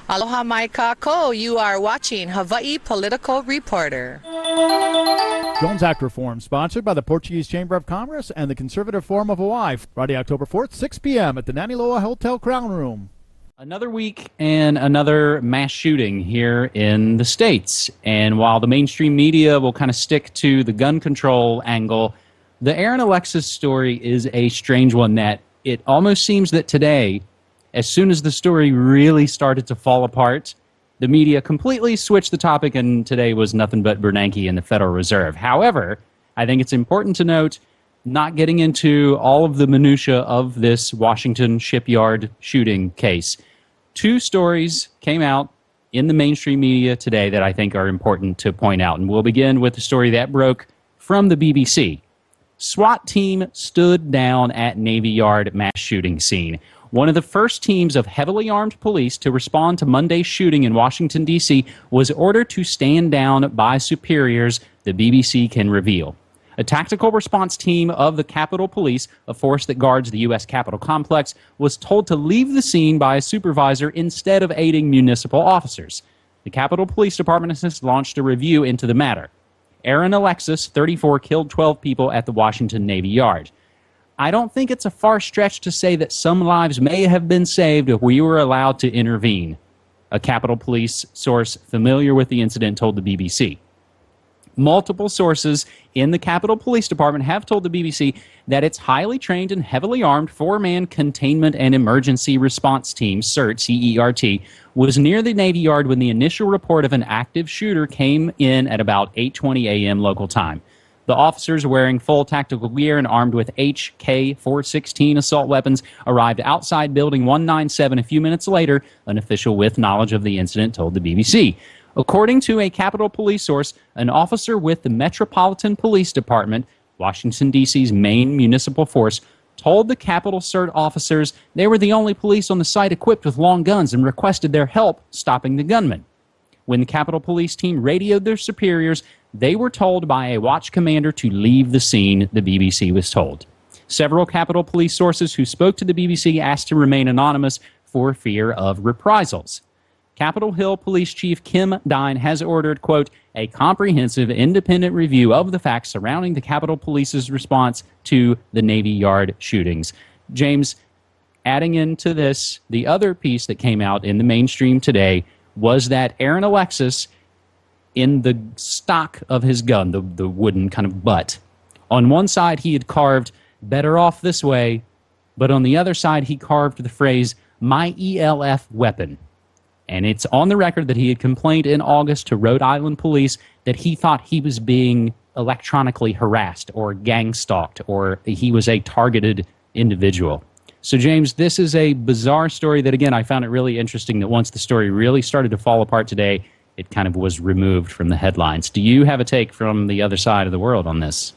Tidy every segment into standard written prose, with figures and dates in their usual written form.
Aloha mai kako. You are watching Hawaii Political Reporter. Jones Act reform, sponsored by the Portuguese Chamber of Commerce and the Conservative Forum of Hawaii. Friday, October 4th, 6 p.m. at the Naniloa Hotel Crown Room. Another week and another mass shooting here in the States. And while the mainstream media will kind of stick to the gun control angle, the Aaron Alexis story is a strange one that it almost seems that today, as soon as the story really started to fall apart, the media completely switched the topic, and today was nothing but Bernanke and the Federal Reserve. However, I think it's important to note, not getting into all of the minutia of this Washington shipyard shooting case, two stories came out in the mainstream media today that I think are important to point out. And we'll begin with the story that broke from the BBC. SWAT team stood down at Navy Yard mass shooting scene. One of the first teams of heavily armed police to respond to Monday's shooting in Washington, D.C. was ordered to stand down by superiors, the BBC can reveal. A tactical response team of the Capitol Police, a force that guards the U.S. Capitol complex, was told to leave the scene by a supervisor instead of aiding municipal officers. The Capitol Police Department has launched a review into the matter. Aaron Alexis, 34, killed 12 people at the Washington Navy Yard. I don't think it's a far stretch to say that some lives may have been saved if we were allowed to intervene, a Capitol Police source familiar with the incident told the BBC. Multiple sources in the Capitol Police Department have told the BBC that its highly trained and heavily armed four-man containment and emergency response team, CERT, C-E-R-T, was near the Navy Yard when the initial report of an active shooter came in at about 8:20 a.m. local time. The officers, wearing full tactical gear and armed with HK-416 assault weapons, arrived outside Building 197 a few minutes later, an official with knowledge of the incident told the BBC. According to a Capitol Police source, an officer with the Metropolitan Police Department, Washington, D.C.'s main municipal force, told the Capitol CERT officers they were the only police on the site equipped with long guns and requested their help stopping the gunman. When the Capitol Police team radioed their superiors, they were told by a watch commander to leave the scene, the BBC was told. Several Capitol Police sources who spoke to the BBC asked to remain anonymous for fear of reprisals. Capitol Hill Police Chief Kim Dine has ordered, quote, a comprehensive independent review of the facts surrounding the Capitol Police's response to the Navy Yard shootings. James, adding into this, the other piece that came out in the mainstream today was that Aaron Alexis, in the stock of his gun, the wooden kind of butt, on one side he had carved, better off this way, but on the other side he carved the phrase, my ELF weapon. And it's on the record that he had complained in August to Rhode Island police that he thought he was being electronically harassed or gang stalked or he was a targeted individual. So, James, this is a bizarre story that, again, I found it really interesting that once the story really started to fall apart today, it kind of was removed from the headlines. Do you have a take from the other side of the world on this?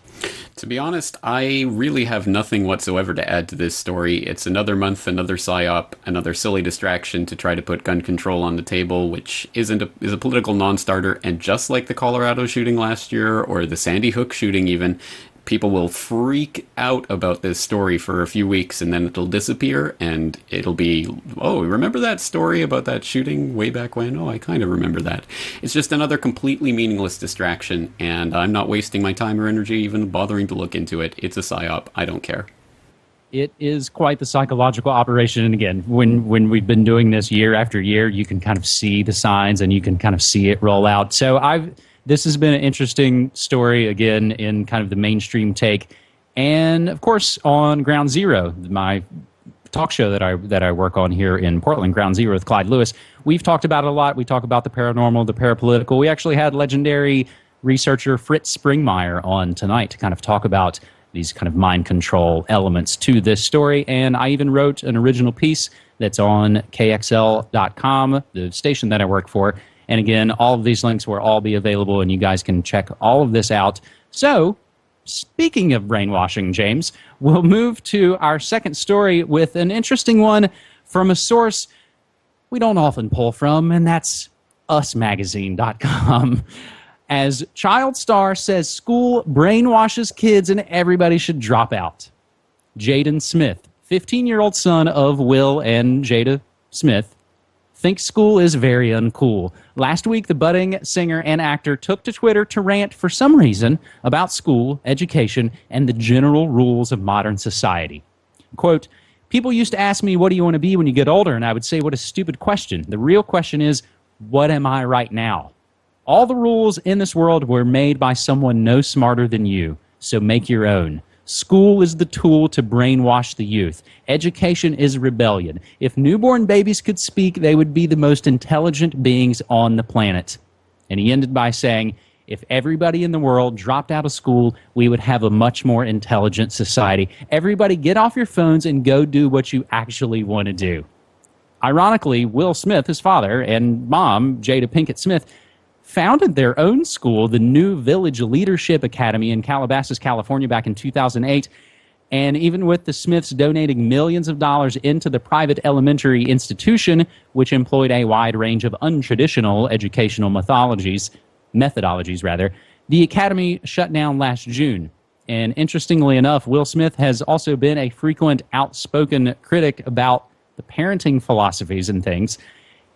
To be honest, I really have nothing whatsoever to add to this story. It's another month, another psyop, another silly distraction to try to put gun control on the table, which is a political non-starter. And just like the Colorado shooting last year, or the Sandy Hook shooting even, people will freak out about this story for a few weeks, and then it'll disappear, and it'll be, oh, remember that story about that shooting way back when? Oh, I kind of remember that. It's just another completely meaningless distraction, and I'm not wasting my time or energy even bothering to look into it. It's a psyop. I don't care. It is quite the psychological operation. And again, when we've been doing this year after year, you can kind of see the signs and you can kind of see it roll out. So this has been an interesting story, again, in kind of the mainstream take. And, of course, on Ground Zero, my talk show that I work on here in Portland, Ground Zero with Clyde Lewis, we've talked about it a lot. We talk about the paranormal, the parapolitical. We actually had legendary researcher Fritz Springmeier on tonight to kind of talk about these kind of mind control elements to this story. And I even wrote an original piece that's on KXL.com, the station that I work for. And again, all of these links will all be available, and you guys can check all of this out. So, speaking of brainwashing, James, we'll move to our second story with an interesting one from a source we don't often pull from, and that's usmagazine.com. As child star says school brainwashes kids and everybody should drop out. Jaden Smith, 15-year-old son of Will and Jada Smith, think school is very uncool. Last week, the budding singer and actor took to Twitter to rant for some reason about school, education, and the general rules of modern society. Quote, "People used to ask me, what do you want to be when you get older? And I would say, what a stupid question. The real question is, what am I right now? All the rules in this world were made by someone no smarter than you, so make your own. School is the tool to brainwash the youth. Education is rebellion. If newborn babies could speak, they would be the most intelligent beings on the planet." And he ended by saying, if everybody in the world dropped out of school, we would have a much more intelligent society. Everybody get off your phones and go do what you actually want to do. Ironically, Will Smith, his father, and mom, Jada Pinkett Smith, founded their own school, the New Village Leadership Academy in Calabasas, California, back in 2008. And even with the Smiths donating millions of dollars into the private elementary institution, which employed a wide range of untraditional educational methodologies, the academy shut down last June. And interestingly enough, Will Smith has also been a frequent outspoken critic about the parenting philosophies and things.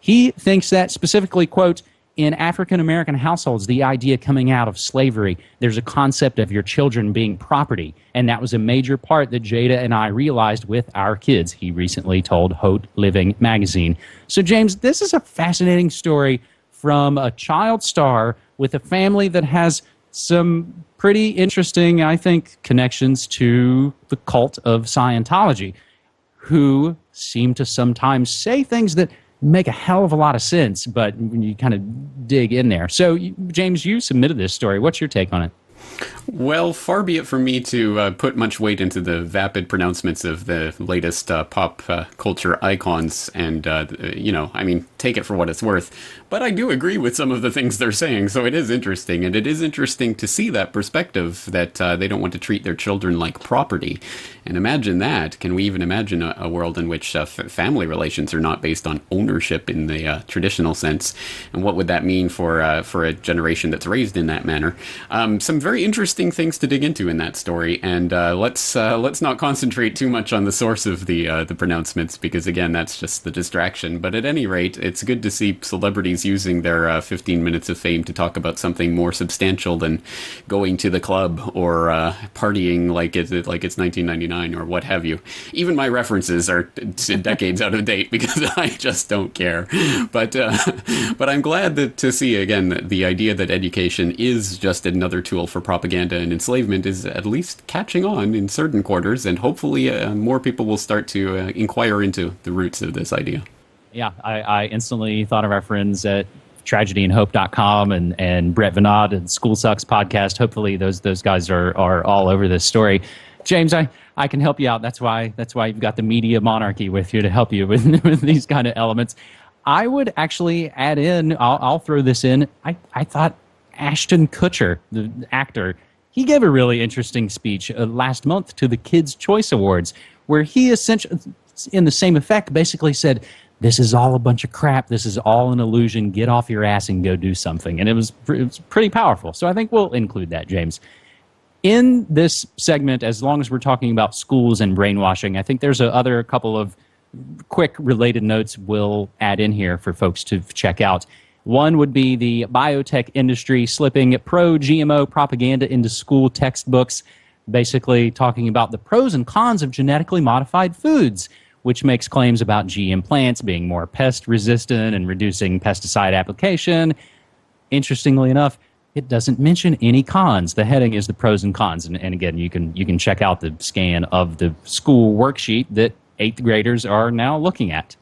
He thinks that specifically, quote, in African-American households, the idea coming out of slavery, there's a concept of your children being property. And that was a major part that Jada and I realized with our kids, he recently told Haute Living magazine. So, James, this is a fascinating story from a child star with a family that has some pretty interesting, I think, connections to the cult of Scientology, who seem to sometimes say things that make a hell of a lot of sense, but when you kind of dig in there. So, James, you submitted this story. What's your take on it? Well, far be it from me to put much weight into the vapid pronouncements of the latest pop culture icons and, take it for what it's worth. But I do agree with some of the things they're saying, so it is interesting. And it is interesting to see that perspective that they don't want to treat their children like property. And imagine that. Can we even imagine a world in which family relations are not based on ownership in the traditional sense? And what would that mean for a generation that's raised in that manner? Some very interesting things to dig into in that story, and let's not concentrate too much on the source of the pronouncements, because again, that's just the distraction. But at any rate, it's good to see celebrities using their 15 minutes of fame to talk about something more substantial than going to the club or partying like it's 1999 or what have you. Even my references are decades out of date because I just don't care. But I'm glad to see again that the idea that education is just another tool for propaganda and enslavement is at least catching on in certain quarters, and hopefully more people will start to inquire into the roots of this idea. Yeah, I instantly thought of our friends at tragedyandhope.com and Brett Venad and School Sucks podcast. Hopefully those guys are all over this story. James, I can help you out. That's why you've got the media monarchy with you to help you with these kind of elements. I would actually add in, I'll throw this in, I thought Ashton Kutcher, the actor, he gave a really interesting speech last month to the Kids' Choice Awards, where he essentially, in the same effect, basically said, this is all a bunch of crap, this is all an illusion, get off your ass and go do something. And it was pretty powerful. So I think we'll include that, James. In this segment, as long as we're talking about schools and brainwashing, I think there's a couple of quick related notes we'll add in here for folks to check out. One would be the biotech industry slipping pro-GMO propaganda into school textbooks, basically talking about the pros and cons of genetically modified foods, which makes claims about GM plants being more pest resistant and reducing pesticide application. Interestingly enough, it doesn't mention any cons. The heading is the pros and cons. And again, you can check out the scan of the school worksheet that 8th graders are now looking at.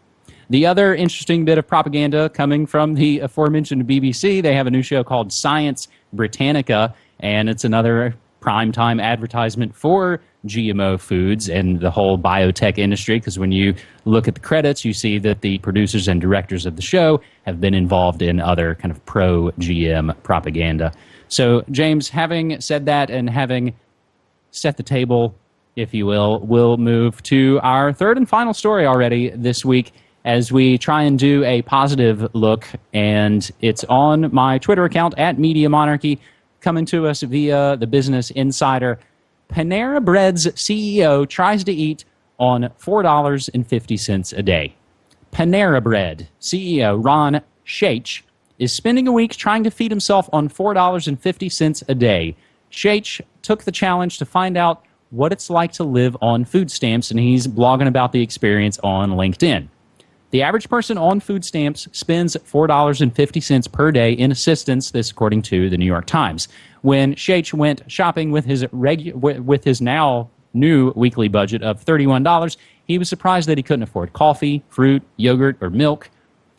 The other interesting bit of propaganda coming from the aforementioned BBC, they have a new show called Science Britannica, and it's another primetime advertisement for GMO foods and the whole biotech industry, because when you look at the credits, you see that the producers and directors of the show have been involved in other kind of pro-GM propaganda. So, James, having said that and having set the table, if you will, we'll move to our third and final story already this week as we try and do a positive look, and it's on my Twitter account at Media Monarchy, coming to us via the Business Insider. Panera Bread's CEO tries to eat on $4.50 a day. Panera Bread CEO Ron Shaich is spending a week trying to feed himself on $4.50 a day. Shaich took the challenge to find out what it's like to live on food stamps, and he's blogging about the experience on LinkedIn. The average person on food stamps spends $4.50 per day in assistance, this according to the New York Times. When Shaich went shopping with his now new weekly budget of $31, he was surprised that he couldn't afford coffee, fruit, yogurt, or milk.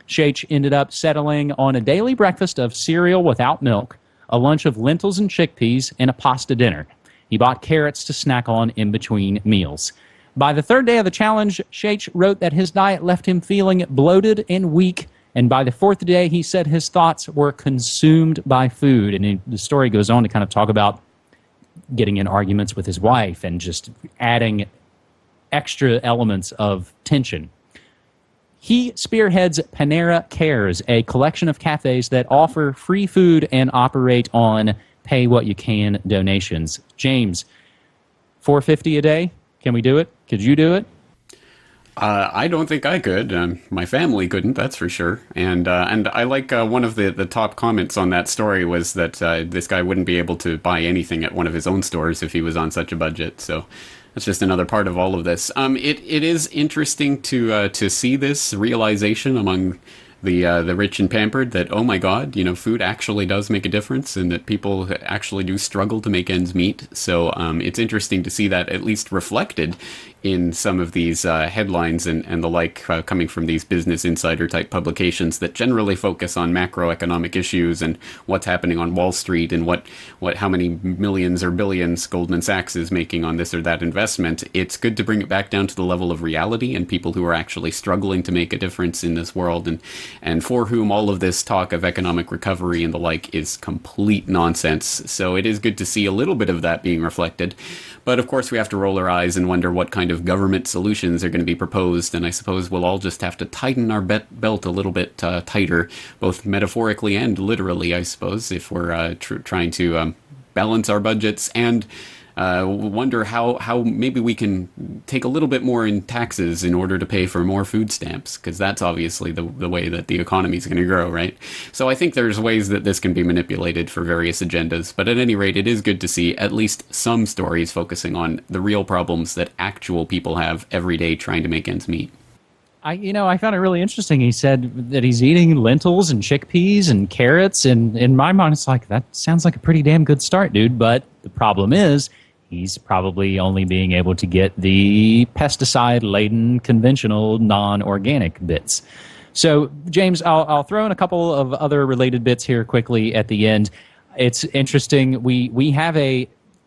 Shaich ended up settling on a daily breakfast of cereal without milk, a lunch of lentils and chickpeas, and a pasta dinner. He bought carrots to snack on in between meals. By the third day of the challenge, Shaich wrote that his diet left him feeling bloated and weak, and by the fourth day, he said his thoughts were consumed by food. And the story goes on to kind of talk about getting in arguments with his wife and just adding extra elements of tension. He spearheads Panera Cares, a collection of cafes that offer free food and operate on pay-what-you-can donations. James, $4.50 a day? Can we do it? Could you do it? I don't think I could. My family couldn't, that's for sure. And I like one of the top comments on that story was that this guy wouldn't be able to buy anything at one of his own stores if he was on such a budget. So that's just another part of all of this. It is interesting to see this realization among the rich and pampered that, oh my God, food actually does make a difference and that people actually do struggle to make ends meet. So it's interesting to see that at least reflected in some of these headlines and the like coming from these Business Insider type publications that generally focus on macroeconomic issues and what's happening on Wall Street and how many millions or billions Goldman Sachs is making on this or that investment. It's good to bring it back down to the level of reality and people who are actually struggling to make a difference in this world and for whom all of this talk of economic recovery and the like is complete nonsense. So it is good to see a little bit of that being reflected. But of course, we have to roll our eyes and wonder what kind of government solutions are going to be proposed. And I suppose we'll all just have to tighten our belt a little bit tighter, both metaphorically and literally, I suppose, if we're trying to balance our budgets and wonder how maybe we can take a little bit more in taxes in order to pay for more food stamps, because that's obviously the way that the economy is going to grow, right? So I think there's ways that this can be manipulated for various agendas, but at any rate, it is good to see at least some stories focusing on the real problems that actual people have every day trying to make ends meet. I found it really interesting. He said that he's eating lentils and chickpeas and carrots, and in my mind, it's like, that sounds like a pretty damn good start, dude. But the problem is, he's probably only being able to get the pesticide-laden, conventional, non-organic bits. So, James, I'll throw in a couple of other related bits here quickly at the end. It's interesting. We have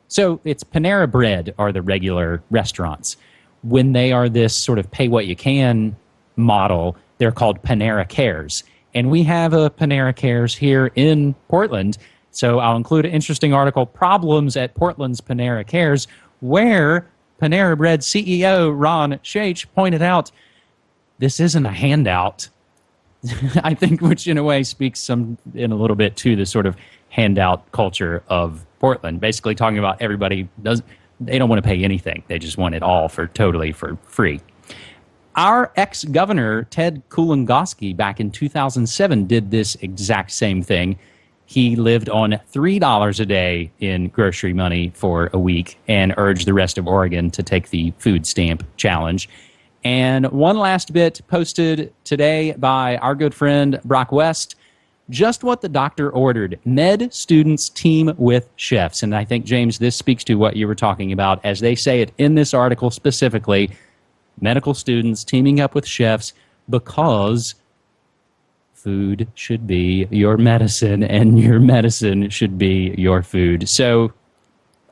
so it's Panera Bread are the regular restaurants. When they are this sort of pay-what-you-can model, they're called Panera Cares. And we have a Panera Cares here in Portland. So I'll include an interesting article, Problems at Portland's Panera Cares, where Panera Bread CEO Ron Shaich pointed out this isn't a handout. I think, which in a way speaks in a little bit to the sort of handout culture of Portland, basically talking about everybody they don't want to pay anything. They just want it all totally for free. Our ex-governor, Ted Kulongoski, back in 2007, did this exact same thing. He lived on $3 a day in grocery money for a week and urged the rest of Oregon to take the food stamp challenge. And one last bit posted today by our good friend Brock West, just what the doctor ordered. Med students team with chefs. And I think, James, this speaks to what you were talking about. As they say it in this article specifically, medical students teaming up with chefs because food should be your medicine, and your medicine should be your food. So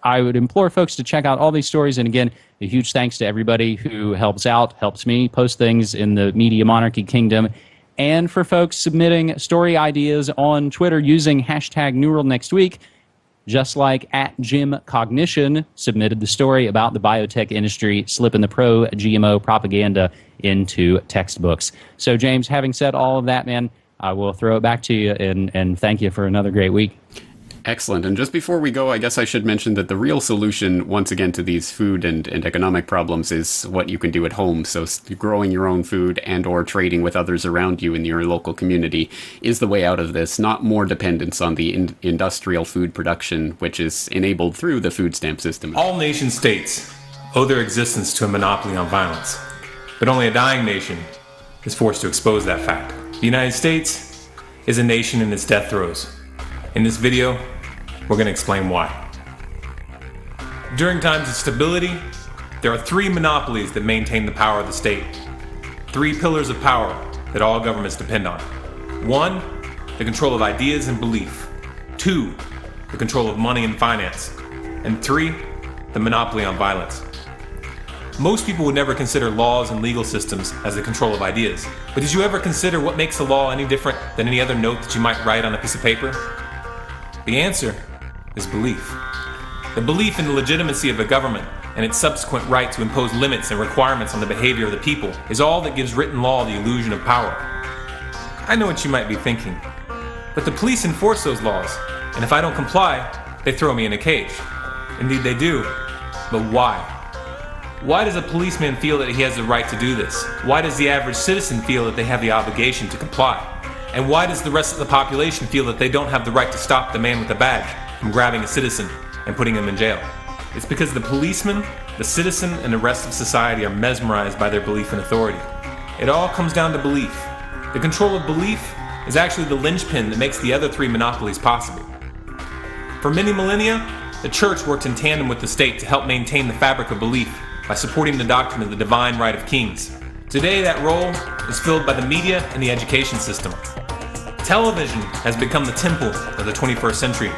I would implore folks to check out all these stories. And again, a huge thanks to everybody who helps me post things in the Media Monarchy Kingdom. And for folks submitting story ideas on Twitter using hashtag #NewWorldNextWeek, just like at Jim Cognition submitted the story about the biotech industry slipping the pro-GMO propaganda into textbooks. So, James, having said all of that, man, I will throw it back to you and thank you for another great week. Excellent. And just before we go, I guess I should mention that the real solution, once again, to these food and economic problems is what you can do at home. So growing your own food and or trading with others around you in your local community is the way out of this, not more dependence on the industrial food production, which is enabled through the food stamp system. All nation states owe their existence to a monopoly on violence, but only a dying nation is forced to expose that fact. The United States is a nation in its death throes. In this video, we're going to explain why. During times of stability, there are three monopolies that maintain the power of the state. Three pillars of power that all governments depend on. 1, the control of ideas and belief. 2, the control of money and finance. And 3, the monopoly on violence. Most people would never consider laws and legal systems as the control of ideas. But did you ever consider what makes a law any different than any other note that you might write on a piece of paper? The answer is belief. The belief in the legitimacy of a government and its subsequent right to impose limits and requirements on the behavior of the people is all that gives written law the illusion of power. I know what you might be thinking, but the police enforce those laws, and if I don't comply, they throw me in a cage. Indeed they do, but why? Why does a policeman feel that he has the right to do this? Why does the average citizen feel that they have the obligation to comply? And why does the rest of the population feel that they don't have the right to stop the man with the badge from grabbing a citizen and putting him in jail? It's because the policeman, the citizen, and the rest of society are mesmerized by their belief in authority. It all comes down to belief. The control of belief is actually the linchpin that makes the other three monopolies possible. For many millennia, the church worked in tandem with the state to help maintain the fabric of belief by supporting the doctrine of the divine right of kings. Today, that role is filled by the media and the education system. Television has become the temple of the 21st century.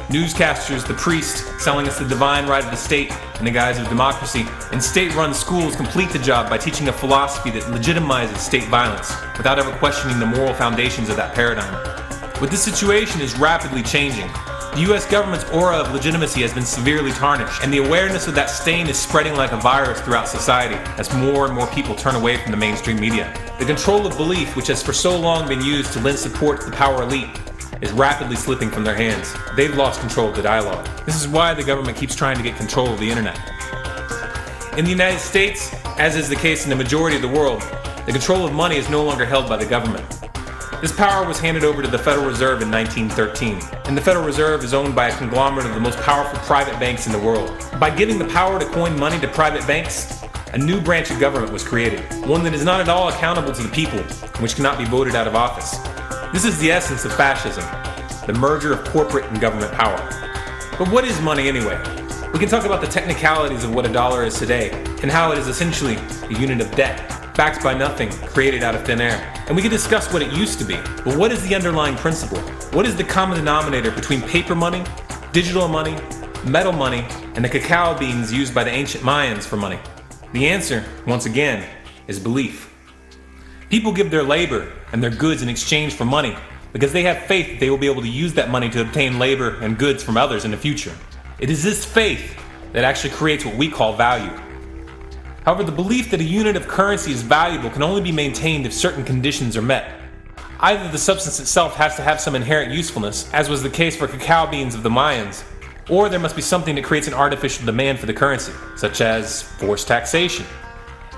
Newscasters, the priest, selling us the divine right of the state in the guise of democracy, and state-run schools complete the job by teaching a philosophy that legitimizes state violence without ever questioning the moral foundations of that paradigm. But this situation is rapidly changing. The U.S. government's aura of legitimacy has been severely tarnished, and the awareness of that stain is spreading like a virus throughout society as more and more people turn away from the mainstream media. The control of belief, which has for so long been used to lend support to the power elite, is rapidly slipping from their hands. They've lost control of the dialogue. This is why the government keeps trying to get control of the internet. In the United States, as is the case in the majority of the world, the control of money is no longer held by the government. This power was handed over to the Federal Reserve in 1913, and the Federal Reserve is owned by a conglomerate of the most powerful private banks in the world. By giving the power to coin money to private banks, a new branch of government was created, one that is not at all accountable to the people, and which cannot be voted out of office. This is the essence of fascism, the merger of corporate and government power. But what is money anyway? We can talk about the technicalities of what a dollar is today, and how it is essentially a unit of debt, backed by nothing, created out of thin air. And we can discuss what it used to be. But what is the underlying principle? What is the common denominator between paper money, digital money, metal money, and the cacao beans used by the ancient Mayans for money? The answer, once again, is belief. People give their labor and their goods in exchange for money because they have faith that they will be able to use that money to obtain labor and goods from others in the future. It is this faith that actually creates what we call value. However, the belief that a unit of currency is valuable can only be maintained if certain conditions are met. Either the substance itself has to have some inherent usefulness, as was the case for cacao beans of the Mayans, or there must be something that creates an artificial demand for the currency, such as forced taxation.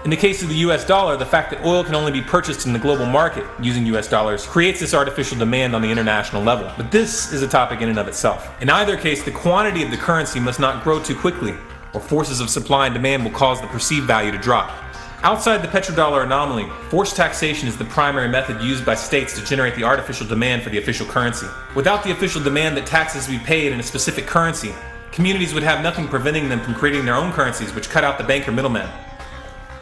In the case of the US dollar, the fact that oil can only be purchased in the global market using US dollars creates this artificial demand on the international level. But this is a topic in and of itself. In either case, the quantity of the currency must not grow too quickly, or forces of supply and demand will cause the perceived value to drop. Outside the petrodollar anomaly, forced taxation is the primary method used by states to generate the artificial demand for the official currency. Without the official demand that taxes be paid in a specific currency, communities would have nothing preventing them from creating their own currencies, which cut out the banker middleman.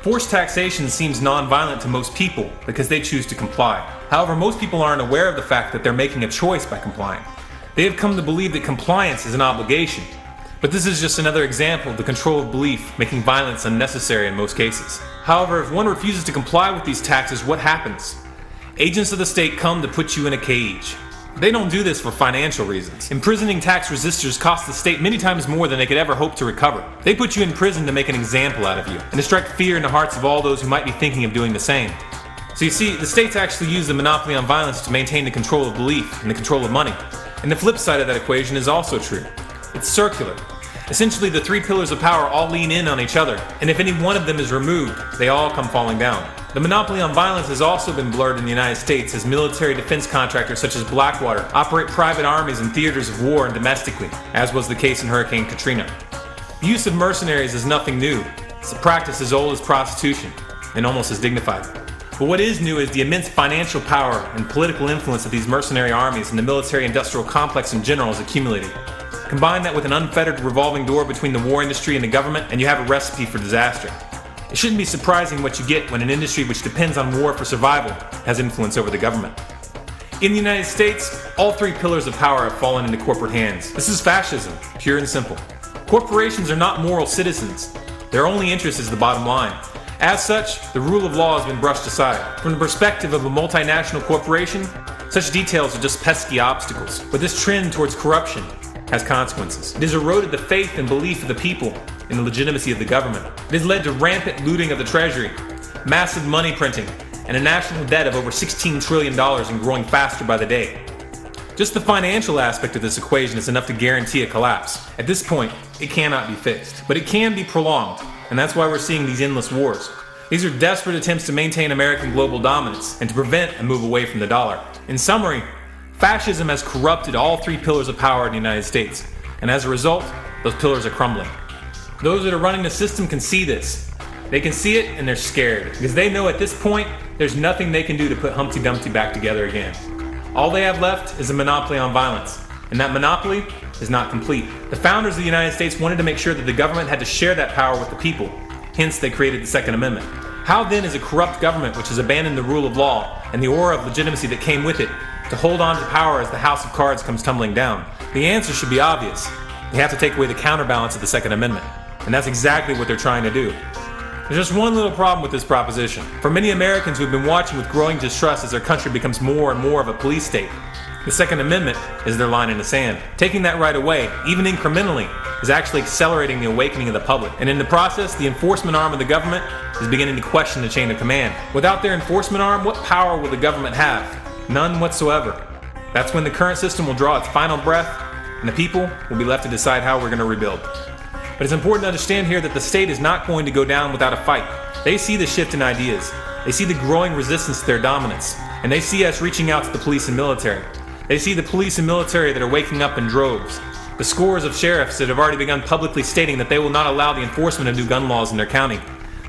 Forced taxation seems non-violent to most people because they choose to comply. However, most people aren't aware of the fact that they're making a choice by complying. They have come to believe that compliance is an obligation. But this is just another example of the control of belief making violence unnecessary in most cases. However, if one refuses to comply with these taxes, what happens? Agents of the state come to put you in a cage. They don't do this for financial reasons. Imprisoning tax resistors costs the state many times more than they could ever hope to recover. They put you in prison to make an example out of you, and to strike fear in the hearts of all those who might be thinking of doing the same. So you see, the states actually use the monopoly on violence to maintain the control of belief and the control of money. And the flip side of that equation is also true. It's circular. Essentially, the three pillars of power all lean in on each other, and if any one of them is removed, they all come falling down. The monopoly on violence has also been blurred in the United States as military defense contractors such as Blackwater operate private armies in theaters of war and domestically, as was the case in Hurricane Katrina. The use of mercenaries is nothing new. It's a practice as old as prostitution, and almost as dignified. But what is new is the immense financial power and political influence that these mercenary armies and the military-industrial complex in general has accumulated. Combine that with an unfettered revolving door between the war industry and the government, and you have a recipe for disaster. It shouldn't be surprising what you get when an industry which depends on war for survival has influence over the government. In the United States, all three pillars of power have fallen into corporate hands. This is fascism, pure and simple. Corporations are not moral citizens. Their only interest is the bottom line. As such, the rule of law has been brushed aside. From the perspective of a multinational corporation, such details are just pesky obstacles. But this trend towards corruption has consequences. It has eroded the faith and belief of the people in the legitimacy of the government. It has led to rampant looting of the treasury, massive money printing, and a national debt of over $16 trillion and growing faster by the day. Just the financial aspect of this equation is enough to guarantee a collapse. At this point, it cannot be fixed, but it can be prolonged, and that's why we're seeing these endless wars. These are desperate attempts to maintain American global dominance and to prevent a move away from the dollar. In summary, fascism has corrupted all three pillars of power in the United States, and as a result, those pillars are crumbling. Those that are running the system can see this. They can see it and they're scared, because they know at this point, there's nothing they can do to put Humpty Dumpty back together again. All they have left is a monopoly on violence, and that monopoly is not complete. The founders of the United States wanted to make sure that the government had to share that power with the people, hence they created the Second Amendment. How then is a corrupt government which has abandoned the rule of law and the aura of legitimacy that came with it to hold on to power as the house of cards comes tumbling down? The answer should be obvious. They have to take away the counterbalance of the Second Amendment, and that's exactly what they're trying to do. There's just one little problem with this proposition. For many Americans who have been watching with growing distrust as their country becomes more and more of a police state, the Second Amendment is their line in the sand. Taking that right away, even incrementally, is actually accelerating the awakening of the public. And in the process, the enforcement arm of the government is beginning to question the chain of command. Without their enforcement arm, what power will the government have? None whatsoever. That's when the current system will draw its final breath, and the people will be left to decide how we're going to rebuild. But it's important to understand here that the state is not going to go down without a fight. They see the shift in ideas. They see the growing resistance to their dominance. And they see us reaching out to the police and military. They see the police and military that are waking up in droves. The scores of sheriffs that have already begun publicly stating that they will not allow the enforcement of new gun laws in their county.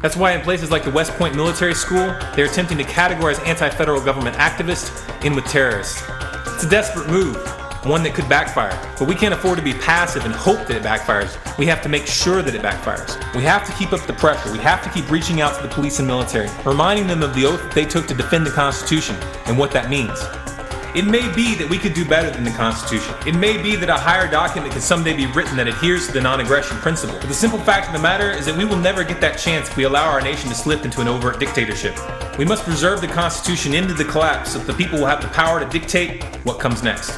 That's why in places like the West Point Military School, they're attempting to categorize anti-federal government activists in with terrorists. It's a desperate move, one that could backfire, but we can't afford to be passive and hope that it backfires. We have to make sure that it backfires. We have to keep up the pressure. We have to keep reaching out to the police and military, reminding them of the oath that they took to defend the Constitution and what that means. It may be that we could do better than the Constitution. It may be that a higher document could someday be written that adheres to the non-aggression principle. But the simple fact of the matter is that we will never get that chance if we allow our nation to slip into an overt dictatorship. We must preserve the Constitution into the collapse so that the people will have the power to dictate what comes next.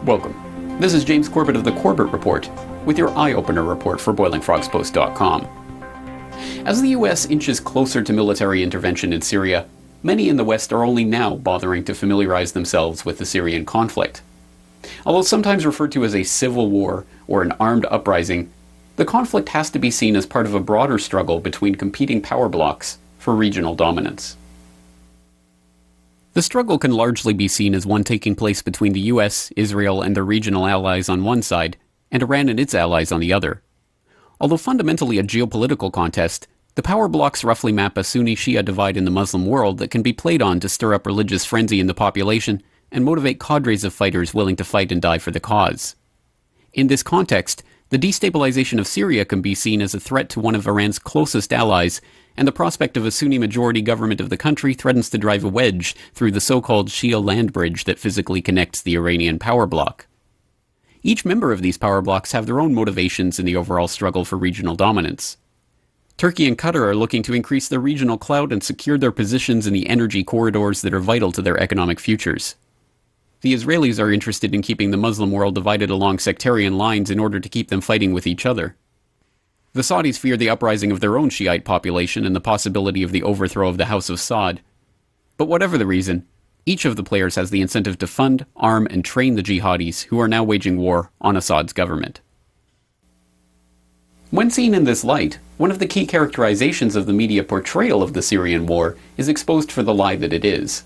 Welcome. This is James Corbett of the Corbett Report, with your eye-opener report for BoilingFrogsPost.com. As the US inches closer to military intervention in Syria, many in the West are only now bothering to familiarize themselves with the Syrian conflict. Although sometimes referred to as a civil war or an armed uprising, the conflict has to be seen as part of a broader struggle between competing power blocs for regional dominance. The struggle can largely be seen as one taking place between the US, Israel, and their regional allies on one side, and Iran and its allies on the other. Although fundamentally a geopolitical contest, the power blocs roughly map a Sunni-Shia divide in the Muslim world that can be played on to stir up religious frenzy in the population and motivate cadres of fighters willing to fight and die for the cause. In this context, the destabilization of Syria can be seen as a threat to one of Iran's closest allies, and the prospect of a Sunni-majority government of the country threatens to drive a wedge through the so-called Shia land bridge that physically connects the Iranian power bloc. Each member of these power blocs have their own motivations in the overall struggle for regional dominance. Turkey and Qatar are looking to increase their regional clout and secure their positions in the energy corridors that are vital to their economic futures. The Israelis are interested in keeping the Muslim world divided along sectarian lines in order to keep them fighting with each other. The Saudis fear the uprising of their own Shiite population and the possibility of the overthrow of the House of Saud. But whatever the reason, each of the players has the incentive to fund, arm, and train the jihadis who are now waging war on Assad's government. When seen in this light, one of the key characterizations of the media portrayal of the Syrian war is exposed for the lie that it is.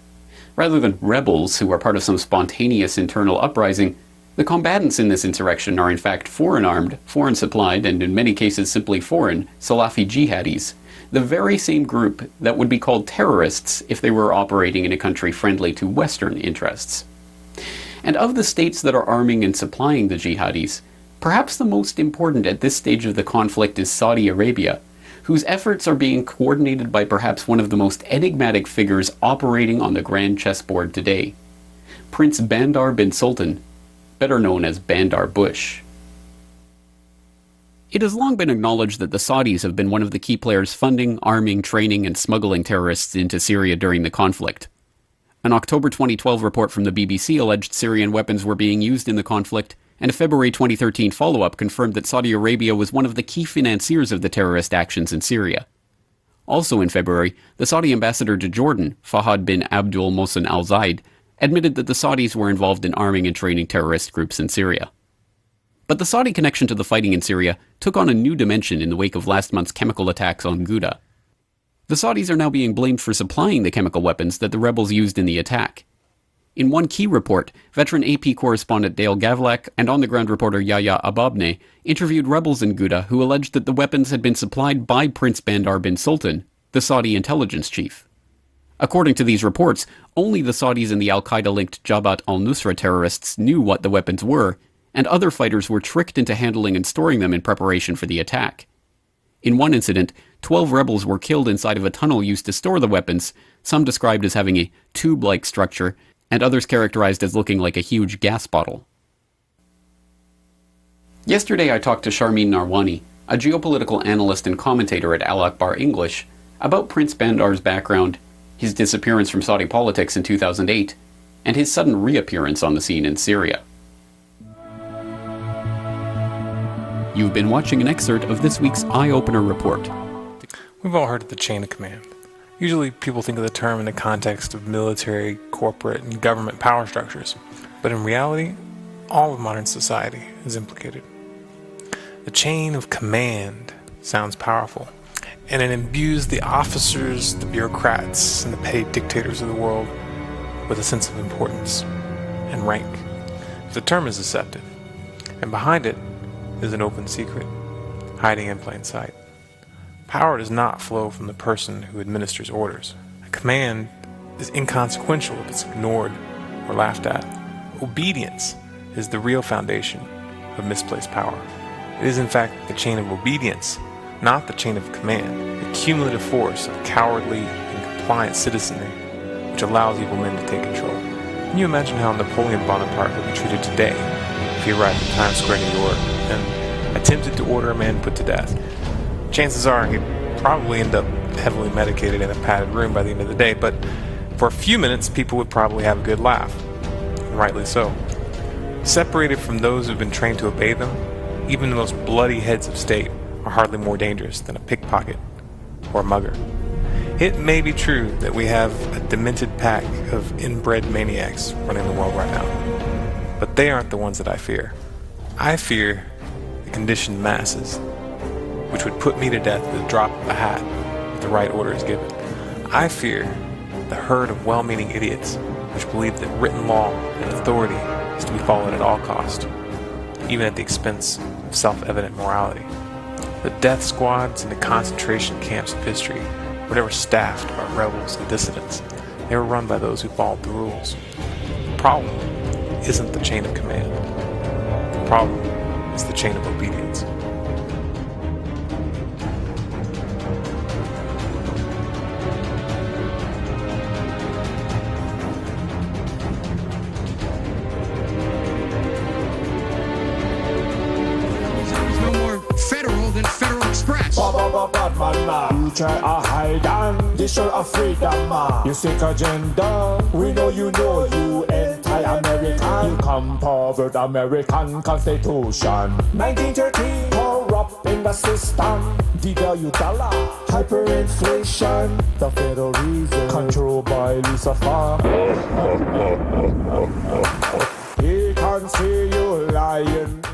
Rather than rebels who are part of some spontaneous internal uprising, the combatants in this insurrection are in fact foreign-armed, foreign-supplied, and in many cases simply foreign, Salafi jihadis, the very same group that would be called terrorists if they were operating in a country friendly to Western interests. And of the states that are arming and supplying the jihadis, perhaps the most important at this stage of the conflict is Saudi Arabia, whose efforts are being coordinated by perhaps one of the most enigmatic figures operating on the grand chessboard today, Prince Bandar bin Sultan, better known as Bandar Bush. It has long been acknowledged that the Saudis have been one of the key players funding, arming, training, and smuggling terrorists into Syria during the conflict. An October 2012 report from the BBC alleged Syrian weapons were being used in the conflict, and a February 2013 follow-up confirmed that Saudi Arabia was one of the key financiers of the terrorist actions in Syria. Also in February, the Saudi ambassador to Jordan, Fahad bin Abdul Mohsen Al Zayed, admitted that the Saudis were involved in arming and training terrorist groups in Syria. But the Saudi connection to the fighting in Syria took on a new dimension in the wake of last month's chemical attacks on Ghouta. The Saudis are now being blamed for supplying the chemical weapons that the rebels used in the attack. In one key report, veteran AP correspondent Dale Gavlak and on-the-ground reporter Yahya Ababneh interviewed rebels in Ghouta who alleged that the weapons had been supplied by Prince Bandar bin Sultan, the Saudi intelligence chief. According to these reports, only the Saudis and the al-Qaeda-linked Jabhat al-Nusra terrorists knew what the weapons were, and other fighters were tricked into handling and storing them in preparation for the attack. In one incident, 12 rebels were killed inside of a tunnel used to store the weapons, some described as having a tube-like structure, and others characterized as looking like a huge gas bottle. Yesterday I talked to Sharmeen Narwani, a geopolitical analyst and commentator at Al Akbar English, about Prince Bandar's background, his disappearance from Saudi politics in 2008, and his sudden reappearance on the scene in Syria. You've been watching an excerpt of this week's Eye Opener report. We've all heard of the chain of command. Usually people think of the term in the context of military, corporate, and government power structures, but in reality, all of modern society is implicated. The chain of command sounds powerful, and it imbues the officers, the bureaucrats, and the petty dictators of the world with a sense of importance and rank. The term is deceptive, and behind it is an open secret, hiding in plain sight. Power does not flow from the person who administers orders. A command is inconsequential if it's ignored or laughed at. Obedience is the real foundation of misplaced power. It is in fact the chain of obedience, not the chain of command, the cumulative force of cowardly and compliant citizenry which allows evil men to take control. Can you imagine how Napoleon Bonaparte would be treated today if he arrived in Times Square, New York, and attempted to order a man put to death? Chances are he'd probably end up heavily medicated in a padded room by the end of the day, but for a few minutes people would probably have a good laugh, and rightly so. Separated from those who've been trained to obey them, even the most bloody heads of state are hardly more dangerous than a pickpocket or a mugger. It may be true that we have a demented pack of inbred maniacs running the world right now, but they aren't the ones that I fear. I fear the conditioned masses, which would put me to death at the drop of a hat if the right order is given. I fear the herd of well-meaning idiots which believe that written law and authority is to be followed at all cost, even at the expense of self-evident morality. The death squads and the concentration camps of history were never staffed by rebels and dissidents. They were run by those who followed the rules. The problem isn't the chain of command. The problem is the chain of obedience. You try a hide and destroy a freedom. You seek agenda, we know you entitled. anti-American. You come forward American Constitution. 1913, corrupt in the system. Devalue dollar, hyperinflation. The Federal Reserve, controlled by Lucifer. He can see you lying.